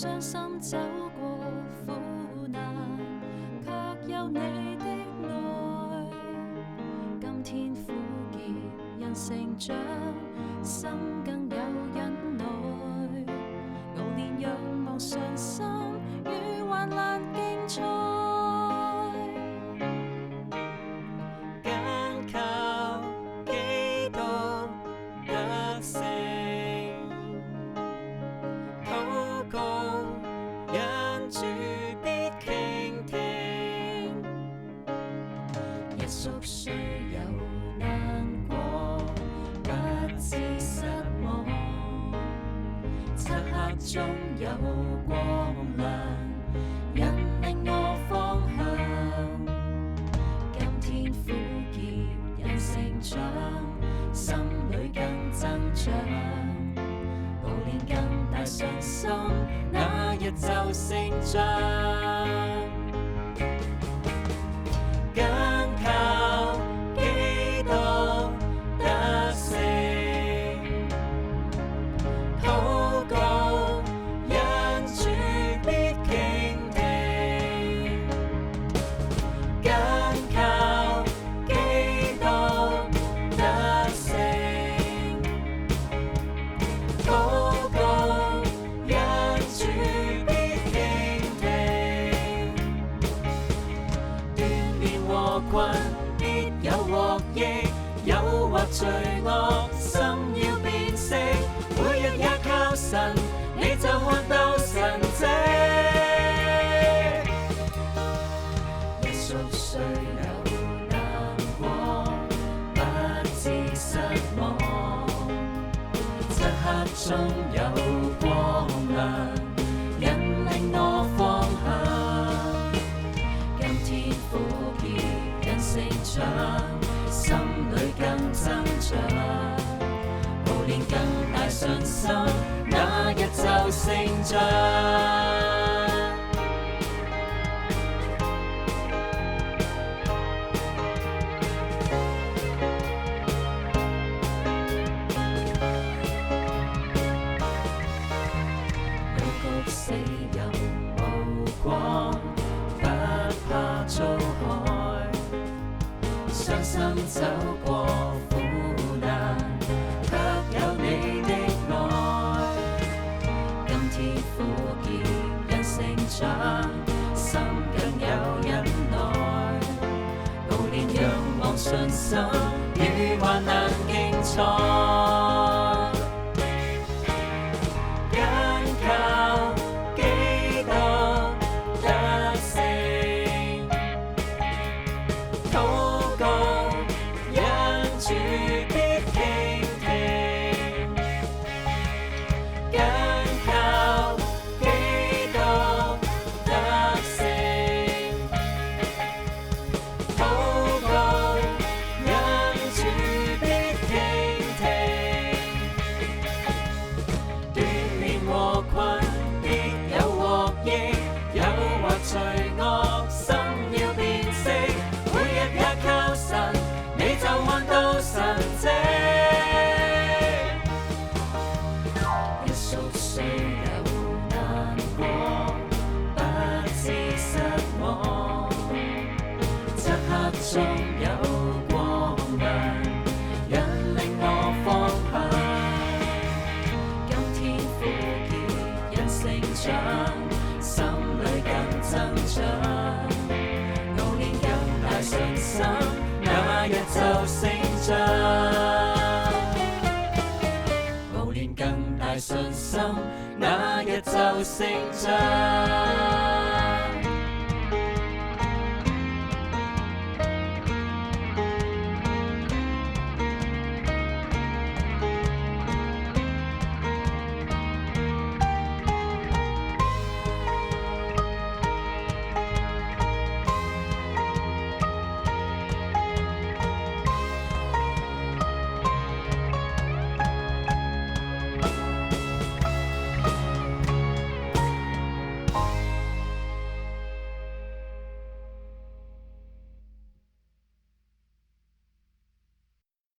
傷心走過苦難，卻有你的愛。今天苦澀人成長，心更有忍耐。熬練仰望信心，與患難競賽。緊靠基督得勝，禱告因主必傾聽。一宿雖有難過，不致失望。漆黑中有光亮，引領我方向。今天苦澀人成長，心裏更增長。熬練更大信心，那日就成長。緊靠基督得勝，禱告因主必傾聽。緊靠基督得勝，禱告因主必傾聽。鍛鍊和困必有獲益，誘惑罪惡心要辨識，每日也靠神，你就看到神蹟。一宿雖有難過，不致失望。漆黑中有光亮，引領我方向。今天苦澀人成長，心裏更增長。熬練更大信心，那日就成長。幽谷死又無光，不怕遭害。傷心走過苦難，卻有你的愛。今天苦澀人成長，心更有忍耐。熬練仰望信心，與患難競賽。緊靠基督得勝，禱告因主必傾聽。緊靠基督得勝，禱告因主必傾聽。鍛鍊和困必有獲益，誘惑罪惡心要辨識，每日也靠神，你就看到神蹟。一宿雖有難過，不致失望。漆黑中有光亮，引領我方向。今天苦澀人成長，心裏更增長。熬練更大信心，那日就成長。熬練更大信心，那日就成長。